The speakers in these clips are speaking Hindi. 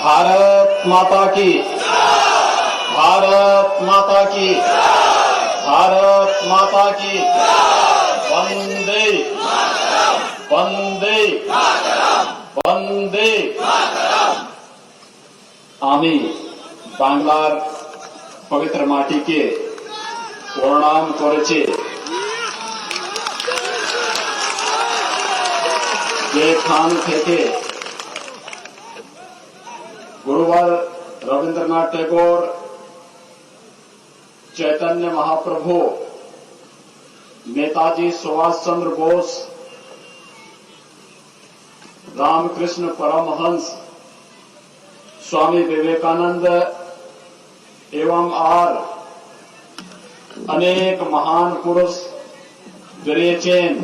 भारत माता की, भारत माता की, भारत माता की, वंदे वंदे वंदे। आमी बांग्लार पवित्र माटी के प्रणाम करेছি। যেখান থেকে गुरुवर रविंद्रनाथ टैगोर, चैतन्य महाप्रभु, नेताजी सुभाष चंद्र बोस, रामकृष्ण परमहंस, स्वामी विवेकानंद एवं और अनेक महान पुरुष बेरिएছেন।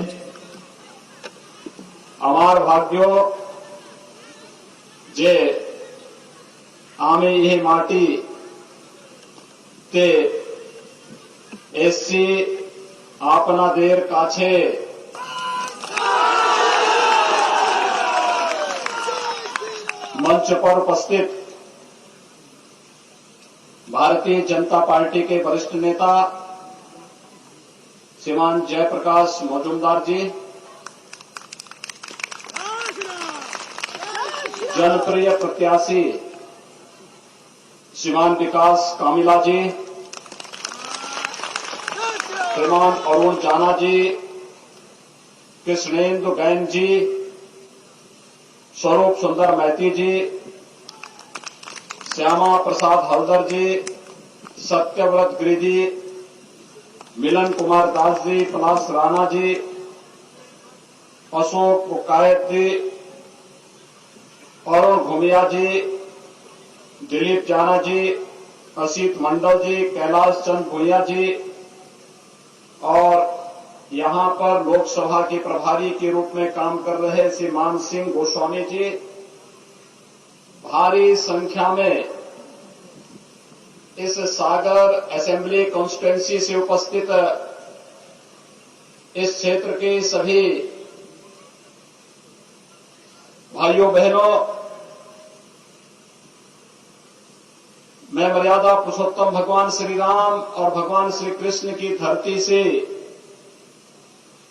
আমার ভাগ্য যে আমি এই মাটিতে এসছি আপনাদের কাছে मंच पर उपस्थित भारतीय जनता पार्टी के वरिष्ठ नेता श्रीमान जयप्रकाश मजूमदार जी, जनप्रिय प्रत्याशी श्रीमान विकास कामिला जी, श्रीमान अरुण जाना जी, कृष्णेंदु गैन जी, स्वरूप सुंदर मैती जी, श्यामा प्रसाद हल्दर जी, सत्यव्रत गिरी जी, मिलन कुमार दास जी, पलाश राणा जी, अशोक पुकायत जी, अरुण घुमिया जी, दिलीप जाना जी, असित मंडल जी, कैलाश चंद भुइया जी और यहां पर लोकसभा के प्रभारी के रूप में काम कर रहे श्री मान सिंह गोस्वामी जी, भारी संख्या में इस सागर असेंबली कॉन्स्टिट्यूएंसी से उपस्थित इस क्षेत्र के सभी भाइयों बहनों, मैं मर्यादा पुरुषोत्तम भगवान श्री राम और भगवान श्री कृष्ण की धरती से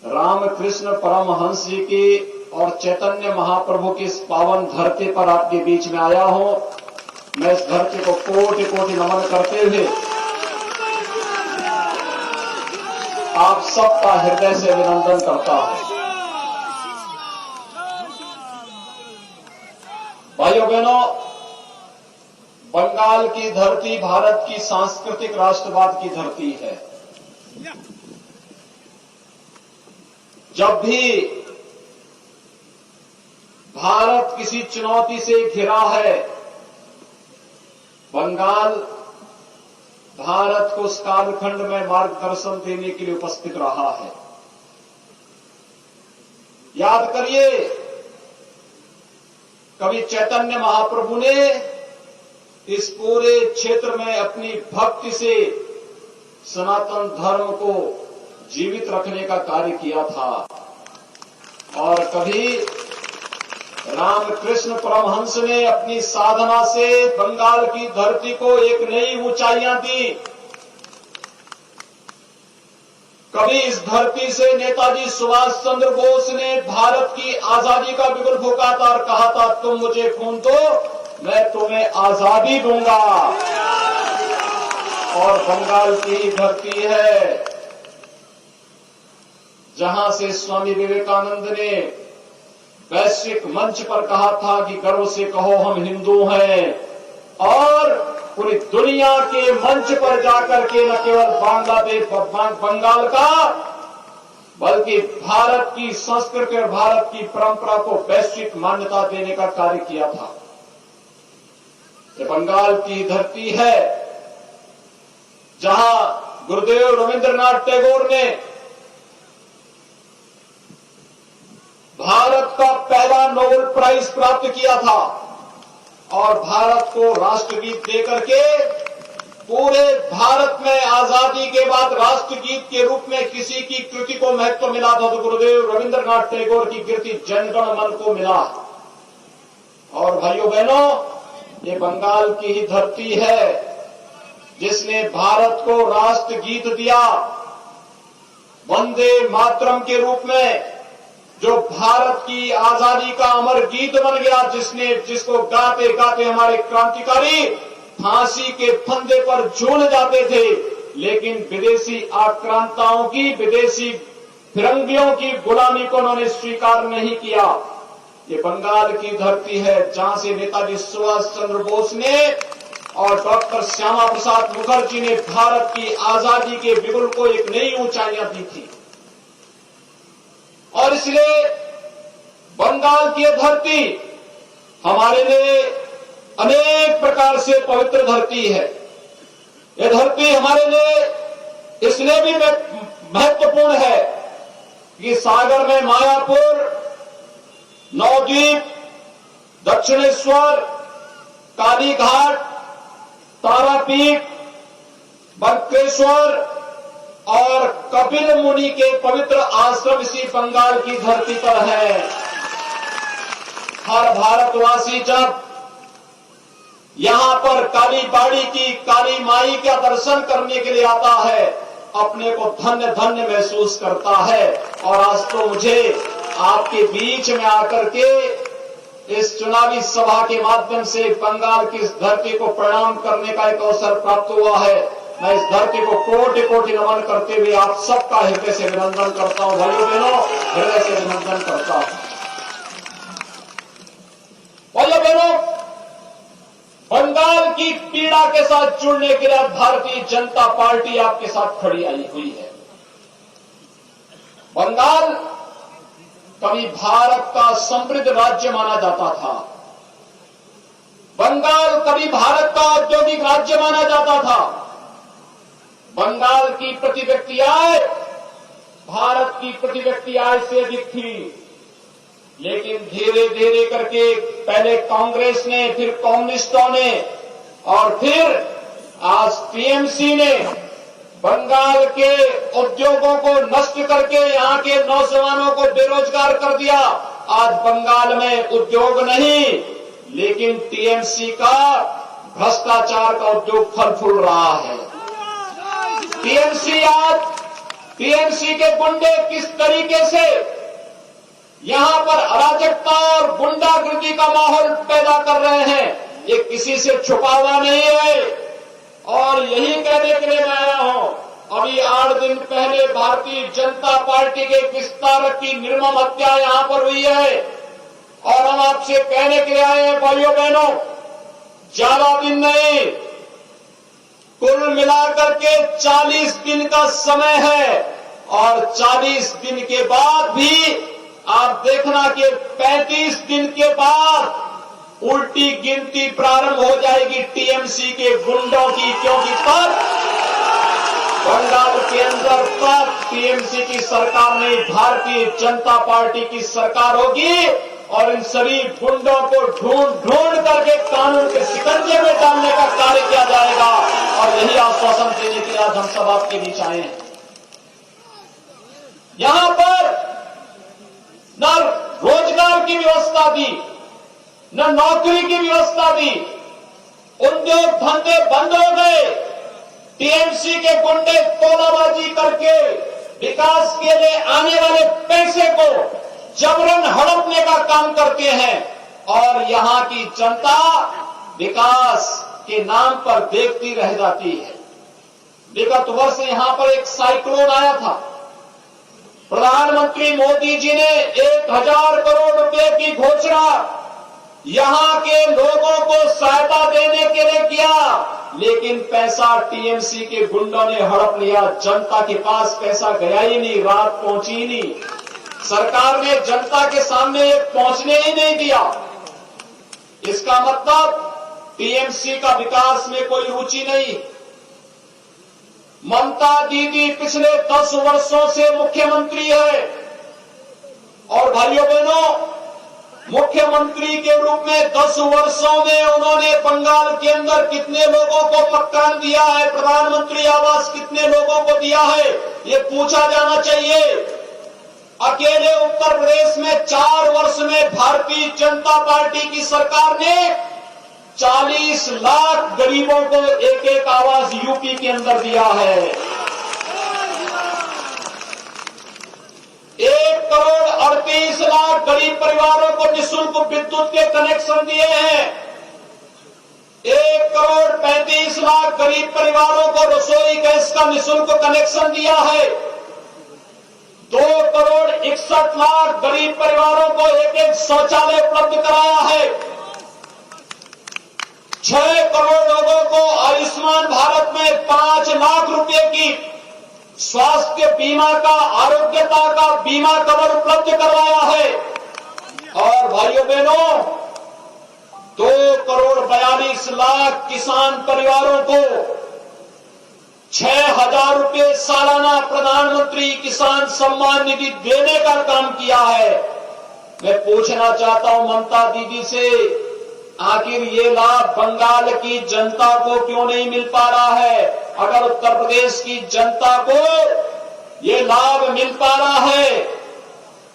रामकृष्ण परमहंस जी की और चैतन्य महाप्रभु की इस पावन धरती पर आपके बीच में आया हूं। मैं इस धरती को कोटि कोटि नमन करते हुए आप सबका हृदय से अभिनंदन करता हूं। भाइयों बहनों, बंगाल की धरती भारत की सांस्कृतिक राष्ट्रवाद की धरती है। जब भी भारत किसी चुनौती से घिरा है, बंगाल भारत को उस कालखंड में मार्गदर्शन देने के लिए उपस्थित रहा है। याद करिए, कवि चैतन्य महाप्रभु ने इस पूरे क्षेत्र में अपनी भक्ति से सनातन धर्म को जीवित रखने का कार्य किया था और कभी रामकृष्ण परमहंस ने अपनी साधना से बंगाल की धरती को एक नई ऊंचाइयां दी। कभी इस धरती से नेताजी सुभाष चंद्र बोस ने भारत की आजादी का बिगुल फूंका था और कहा था, तुम मुझे खून दो, मैं तुम्हें आजादी दूंगा। और बंगाल की धरती है जहां से स्वामी विवेकानंद ने वैश्विक मंच पर कहा था कि गर्व से कहो हम हिंदू हैं, और पूरी दुनिया के मंच पर जाकर के न केवल बांग्लादेश बंगाल का बल्कि भारत की संस्कृति और भारत की परंपरा को वैश्विक मान्यता देने का कार्य किया था। ये बंगाल की धरती है जहां गुरुदेव रविंद्रनाथ टैगोर ने भारत का पहला नोबेल प्राइज प्राप्त किया था और भारत को राष्ट्रगीत देकर के पूरे भारत में आजादी के बाद राष्ट्रगीत के रूप में किसी की कृति को महत्व मिला था तो गुरुदेव रविंद्रनाथ टैगोर की कृति जनगण मन को मिला। और भाइयों बहनों, ये बंगाल की ही धरती है जिसने भारत को राष्ट्र गीत दिया वंदे मातरम के रूप में, जो भारत की आजादी का अमर गीत बन गया, जिसको गाते गाते हमारे क्रांतिकारी फांसी के फंदे पर झूल जाते थे। लेकिन विदेशी आक्रांताओं की, विदेशी फिरंगियों की गुलामी को उन्होंने स्वीकार नहीं किया। ये बंगाल की धरती है जहां से नेताजी सुभाष चंद्र बोस ने और डॉक्टर श्यामा प्रसाद मुखर्जी ने भारत की आजादी के बिगुल को एक नई ऊंचाइयां दी थी। और इसलिए बंगाल की धरती हमारे लिए अनेक प्रकार से पवित्र धरती है। यह धरती हमारे लिए इसलिए भी महत्वपूर्ण है कि सागर में मायापुर, नवद्वीप, दक्षिणेश्वर, कालीघाट, तारापीठ, बंकेश्वर और कपिल मुनि के पवित्र आश्रम इसी बंगाल की धरती पर है। हर भारतवासी जब यहां पर काली बाड़ी की काली माई का दर्शन करने के लिए आता है, अपने को धन्य धन्य महसूस करता है। और आज तो मुझे आपके बीच में आकर के इस चुनावी सभा के माध्यम से बंगाल की इस धरती को प्रणाम करने का एक अवसर प्राप्त हुआ है। मैं इस धरती को कोटि कोटि नमन करते हुए आप सबका हृदय से अभिनंदन करता हूं। भाइयों बहनों, हृदय से अभिनंदन करता हूं। भाइयों बहनों, बंगाल की पीड़ा के साथ जुड़ने के लिए भारतीय जनता पार्टी आपके साथ खड़ी आई हुई है। बंगाल कभी भारत का समृद्ध राज्य माना जाता था। बंगाल कभी भारत का औद्योगिक राज्य माना जाता था। बंगाल की प्रति व्यक्ति आय भारत की प्रति व्यक्ति आय से अधिक थी। लेकिन धीरे धीरे करके पहले कांग्रेस ने, फिर कम्युनिस्टों ने और फिर आज टीएमसी ने बंगाल के उद्योगों को नष्ट करके यहां के नौजवानों को बेरोजगार कर दिया। आज बंगाल में उद्योग नहीं, लेकिन टीएमसी का भ्रष्टाचार का उद्योग फल फूल रहा है। टीएमसी के गुंडे किस तरीके से यहां पर अराजकता और गुंडागर्दी का माहौल पैदा कर रहे हैं, ये किसी से छुपा हुआ नहीं है। और यही कहने के लिए मैं आया हूं। अभी 8 दिन पहले भारतीय जनता पार्टी के विस्तारक की निर्मम हत्या यहां पर हुई है और हम आपसे कहने के लिए आए हैं, भाइयों बहनों, ज्यादा दिन नहीं, कुल मिलाकर के 40 दिन का समय है। और 40 दिन के बाद भी आप देखना कि 35 दिन के बाद उल्टी गिनती प्रारंभ हो जाएगी टीएमसी के गुंडों की, क्योंकि तब बंगाल के अंदर तब टीएमसी की सरकार नहीं, भारतीय जनता पार्टी की सरकार होगी और इन सभी गुंडों को ढूंढ करके कानून के शिकंजे में डालने का कार्य किया जाएगा। और यही आश्वासन देने के लिए आज हम सब आपके बीच आए हैं। यहां पर न रोजगार की व्यवस्था दी, न नौकरी की व्यवस्था दी, उद्योग धंधे बंद हो गए। टीएमसी के गुंडे तोलाबाजी करके विकास के लिए आने वाले पैसे को जबरन हड़पने का काम करते हैं और यहां की जनता विकास के नाम पर देखती रह जाती है। विगत वर्ष यहां पर एक साइक्लोन आया था। प्रधानमंत्री मोदी जी ने 1000 करोड़ रुपए की घोषणा यहां के लोगों को सहायता देने के लिए किया, लेकिन पैसा टीएमसी के गुंडों ने हड़प लिया। जनता के पास पैसा गया ही नहीं, रात पहुंची ही नहीं। सरकार ने जनता के सामने ये पहुंचने ही नहीं दिया। इसका मतलब टीएमसी का विकास में कोई रुचि नहीं। ममता दीदी पिछले 10 वर्षों से मुख्यमंत्री है और भाइयों बहनों, मुख्यमंत्री के रूप में 10 वर्षों में उन्होंने बंगाल के अंदर कितने लोगों को मकान दिया है, प्रधानमंत्री आवास कितने लोगों को दिया है, ये पूछा जाना चाहिए। अकेले उत्तर प्रदेश में 4 वर्ष में भारतीय जनता पार्टी की सरकार ने 40 लाख गरीबों को एक एक आवास यूपी के अंदर दिया है। 1,38,00,000 गरीब परिवारों को निःशुल्क विद्युत के कनेक्शन दिए हैं। 1,35,00,000 गरीब परिवारों को रसोई गैस का निःशुल्क कनेक्शन दिया है। 2,61,00,000 गरीब परिवारों को एक एक शौचालय उपलब्ध कराया है। 6 करोड़ लोगों को आयुष्मान भारत में 5 लाख रुपए की स्वास्थ्य बीमा का, आरोग्यता का बीमा कवर उपलब्ध करवाया है। और भाइयों बहनों, 2,42,00,000 किसान परिवारों को 6,000 रुपए सालाना प्रधानमंत्री किसान सम्मान निधि देने का काम किया है। मैं पूछना चाहता हूं ममता दीदी से, आखिर ये लाभ बंगाल की जनता को क्यों नहीं मिल पा रहा है? अगर उत्तर प्रदेश की जनता को ये लाभ मिल पा रहा है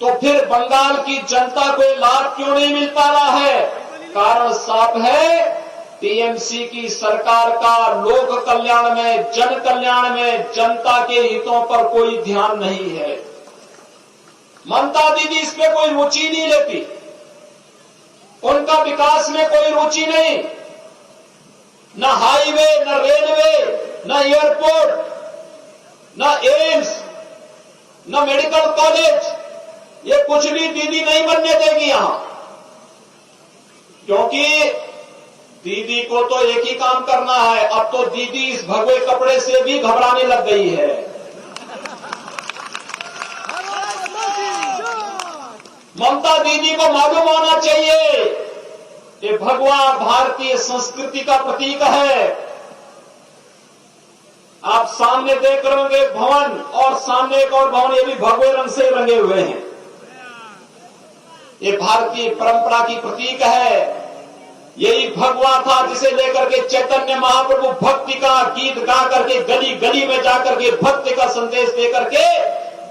तो फिर बंगाल की जनता को ये लाभ क्यों नहीं मिल पा रहा है? कारण साफ है, टीएमसी की सरकार का लोक कल्याण में, जन कल्याण में, जनता के हितों पर कोई ध्यान नहीं है। ममता दीदी इसमें कोई रुचि नहीं लेती, उनका विकास में कोई रुचि नहीं। न हाईवे, न रेलवे, न एयरपोर्ट, न एम्स, न मेडिकल कॉलेज, ये कुछ भी दीदी नहीं बनने देगी यहां। क्योंकि दीदी को तो एक ही काम करना है। अब तो दीदी इस भगवे कपड़े से भी घबराने लग गई है। ममता दीदी को मालूम होना चाहिए कि भगवा भारतीय संस्कृति का प्रतीक है। आप सामने देख रहे होंगे भवन, और सामने एक और भवन, ये भी भगवे रंग से रंगे हुए हैं। ये भारतीय परंपरा की प्रतीक है। यही भगवा था जिसे लेकर के चैतन्य महाप्रभु भक्ति का गीत गा करके गली गली में जाकर के भक्ति का संदेश देकर के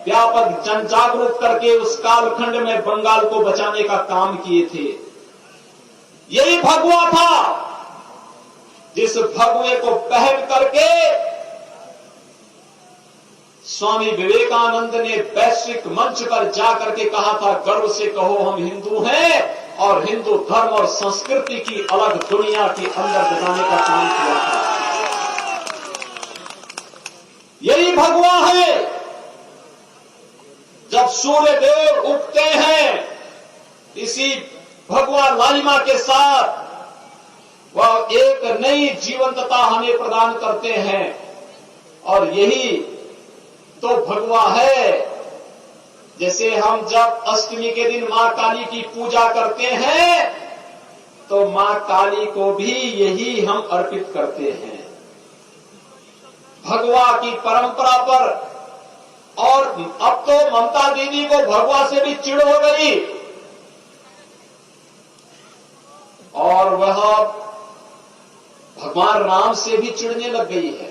व्यापक जन जागरूक करके उस कालखंड में बंगाल को बचाने का काम किए थे। यही भगवा था जिस भगवे को पहन करके स्वामी विवेकानंद ने वैश्विक मंच पर जाकर के कहा था, गर्व से कहो हम हिंदू हैं, और हिंदू धर्म और संस्कृति की अलग दुनिया के अंदर बताने का काम किया था। यही भगवा है। जब सूर्य देव उगते हैं, इसी भगवा लालिमा के साथ वह एक नई जीवंतता हमें प्रदान करते हैं। और यही तो भगवा है। जैसे हम जब अष्टमी के दिन मां काली की पूजा करते हैं तो मां काली को भी यही हम अर्पित करते हैं, भगवा की परंपरा पर। और अब तो ममता दीदी को भगवा से भी चिढ़ हो गई और वह भगवान राम से भी चिढ़ने लग गई है।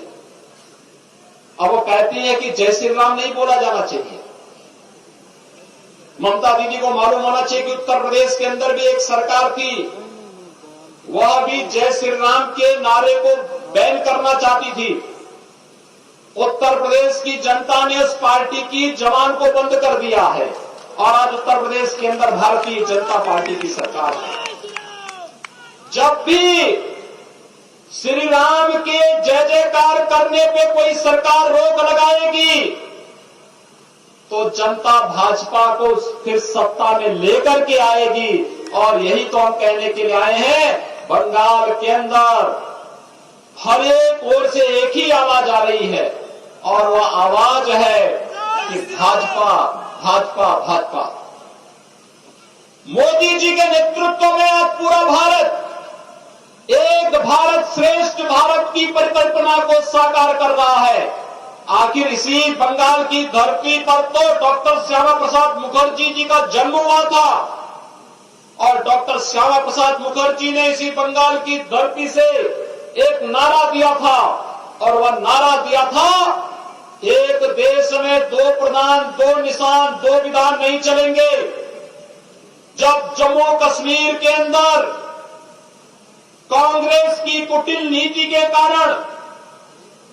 अब वो कहती है कि जय श्री राम नहीं बोला जाना चाहिए। ममता दीदी को मालूम होना चाहिए कि उत्तर प्रदेश के अंदर भी एक सरकार थी, वह भी जय श्री राम के नारे को बैन करना चाहती थी। उत्तर प्रदेश की जनता ने उस पार्टी की जबान को बंद कर दिया है और आज उत्तर प्रदेश के अंदर भारतीय जनता पार्टी की सरकार है। जब भी श्री राम के जय जयकार करने पे कोई सरकार रोक लगाएगी तो जनता भाजपा को फिर सत्ता में लेकर के आएगी। और यही तो हम कहने के लिए आए हैं। बंगाल के अंदर हर एक ओर से एक ही आवाज आ रही है और वह आवाज है कि भाजपा भाजपा भाजपा। मोदी जी के नेतृत्व में आज पूरा भारत एक भारत श्रेष्ठ भारत की परिकल्पना को साकार कर रहा है। आखिर इसी बंगाल की धरती पर तो डॉक्टर श्यामा प्रसाद मुखर्जी जी का जन्म हुआ था और डॉक्टर श्यामा प्रसाद मुखर्जी ने इसी बंगाल की धरती से एक नारा दिया था और वह नारा दिया था, एक देश में दो प्रधान, दो निशान, दो विधान नहीं चलेंगे। जब जम्मू कश्मीर के अंदर कांग्रेस की कुटिल नीति के कारण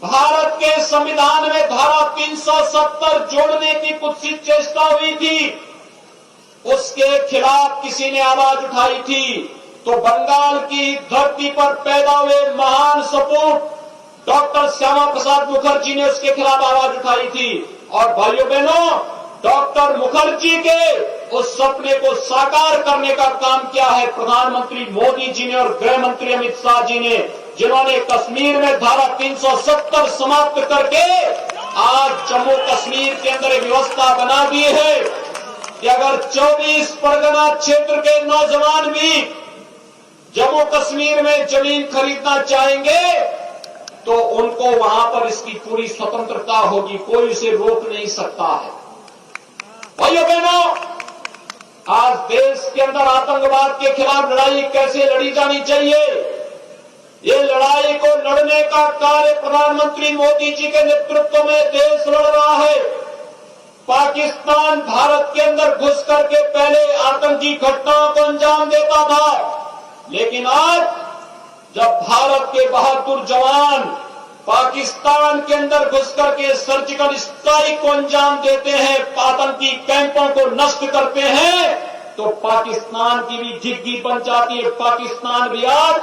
भारत के संविधान में धारा 370 जोड़ने की कुत्सित चेष्टा हुई थी, उसके खिलाफ किसी ने आवाज उठाई थी, तो बंगाल की धरती पर पैदा हुए महान सपूत डॉक्टर श्यामा प्रसाद मुखर्जी ने उसके खिलाफ आवाज उठाई थी। और भाइयों बहनों, डॉक्टर मुखर्जी के उस सपने को साकार करने का काम किया है प्रधानमंत्री मोदी जी ने और गृह मंत्री अमित शाह जी ने, जिन्होंने कश्मीर में धारा 370 समाप्त करके आज जम्मू कश्मीर के अंदर एक व्यवस्था बना दी है कि अगर 24 परगना क्षेत्र के नौजवान भी जम्मू कश्मीर में जमीन खरीदना चाहेंगे तो उनको वहां पर इसकी पूरी स्वतंत्रता होगी, कोई उसे रोक नहीं सकता है। भाइयों बहनों, आज देश के अंदर आतंकवाद के खिलाफ लड़ाई कैसे लड़ी जानी चाहिए, ये लड़ाई को लड़ने का कार्य प्रधानमंत्री मोदी जी के नेतृत्व में देश लड़ रहा है। पाकिस्तान भारत के अंदर घुस करके पहले आतंकी घटनाओं को अंजाम देता था, लेकिन आज जब भारत के बहादुर जवान पाकिस्तान के अंदर घुस करके सर्जिकल स्ट्राइक को अंजाम देते हैं, आतंकी कैंपों को नष्ट करते हैं, तो पाकिस्तान की भी झिग्गी बन जाती है। पाकिस्तान भी आज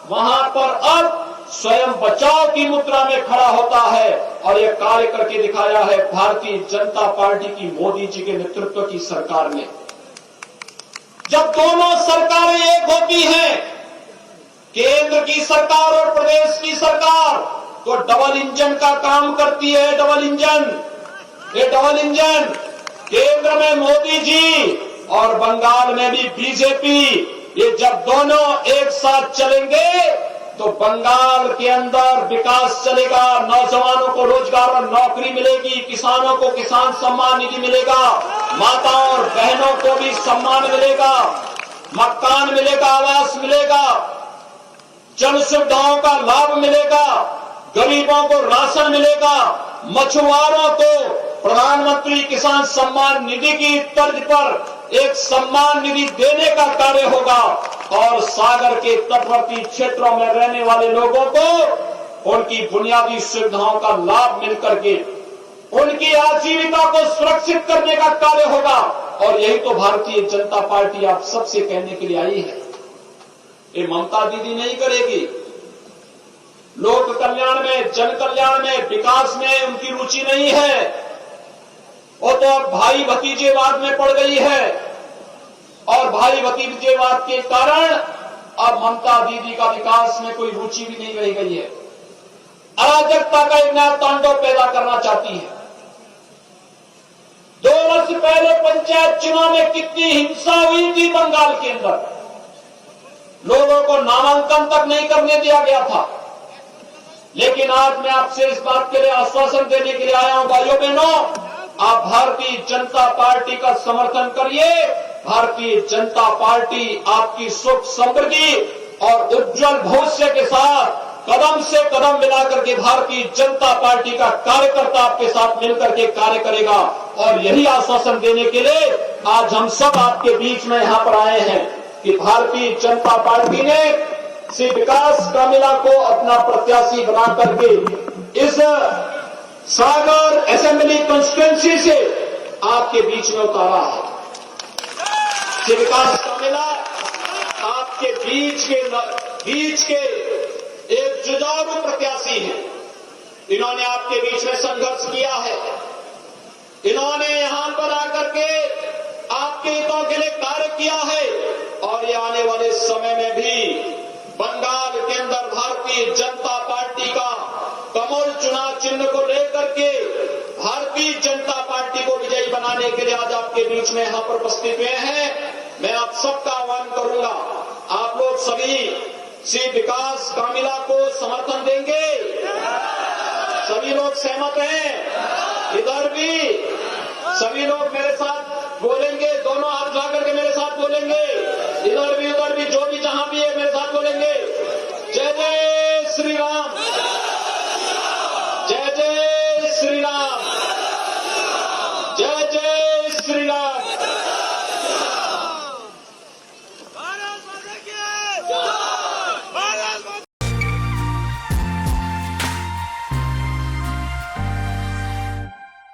वहां पर अब स्वयं बचाव की मुद्रा में खड़ा होता है और यह कार्य करके दिखाया है भारतीय जनता पार्टी की मोदी जी के नेतृत्व की सरकार ने। जब दोनों सरकारें एक होती हैं, केंद्र की सरकार और प्रदेश की सरकार, तो डबल इंजन का काम करती है। डबल इंजन, ये डबल इंजन केंद्र में मोदी जी और बंगाल में भी बीजेपी, ये जब दोनों एक साथ चलेंगे तो बंगाल के अंदर विकास चलेगा, नौजवानों को रोजगार और नौकरी मिलेगी, किसानों को किसान सम्मान निधि मिलेगा, माताओं और बहनों को भी सम्मान मिलेगा, मकान मिलेगा, आवास मिलेगा, जन सुविधाओं का लाभ मिलेगा, गरीबों को राशन मिलेगा, मछुआरों को प्रधानमंत्री किसान सम्मान निधि की तर्ज पर एक सम्मान निधि देने का कार्य होगा और सागर के तटवर्ती क्षेत्रों में रहने वाले लोगों को उनकी बुनियादी सुविधाओं का लाभ मिलकर के उनकी आजीविका को सुरक्षित करने का कार्य होगा। और यही तो भारतीय जनता पार्टी आप सबसे कहने के लिए आई है। ये ममता दीदी नहीं करेगी। लोक कल्याण में, जन कल्याण में, विकास में उनकी रुचि नहीं है। वो तो अब भाई भतीजेवाद में पड़ गई है और भाई भतीजेवाद के कारण अब ममता दीदी का विकास में कोई रुचि भी नहीं रह गई है। अराजकता का एक नया तांडव पैदा करना चाहती है। 2 वर्ष पहले पंचायत चुनाव में कितनी हिंसा हुई थी बंगाल के अंदर, लोगों को नामांकन तक नहीं करने दिया गया था। लेकिन आज मैं आपसे इस बात के लिए आश्वासन देने के लिए आया हूं, भाइयों बहनों, आप भारतीय जनता पार्टी का समर्थन करिए। भारतीय जनता पार्टी आपकी सुख समृद्धि और उज्जवल भविष्य के साथ कदम से कदम मिलाकर के भारतीय जनता पार्टी का कार्यकर्ता आपके साथ मिलकर के कार्य करेगा। और यही आश्वासन देने के लिए आज हम सब आपके बीच में यहां पर आए हैं कि भारतीय जनता पार्टी ने श्री विकास कामिला को अपना प्रत्याशी बना करके इस सागर असेंबली कॉन्स्टिट्यूएंसी से आपके बीच में उतारा है। श्री विकास कामिला आपके बीच के एक जुझारू प्रत्याशी है। इन्होंने आपके बीच में संघर्ष किया है। इन्होंने यहां पर आकर के आपके हितों के लिए कार्य किया है और ये आने वाले समय में भी बंगाल के अंदर भारतीय जनता पार्टी का कमल चुनाव चिन्ह को लेकर के भारतीय जनता पार्टी को विजयी बनाने के लिए आज आपके बीच में यहां पर उपस्थित हुए हैं। मैं आप सबका आह्वान करूंगा, आप लोग सभी श्री विकास कामिला को समर्थन देंगे। सभी लोग सहमत हैं? इधर भी सभी लोग मेरे साथ बोलेंगे, दोनों हाथ ला करके मेरे साथ बोलेंगे। इधर भी उधर भी, जो भी जहां भी है मेरे साथ बोलेंगे। जय जय श्री राम, जय जय श्री राम।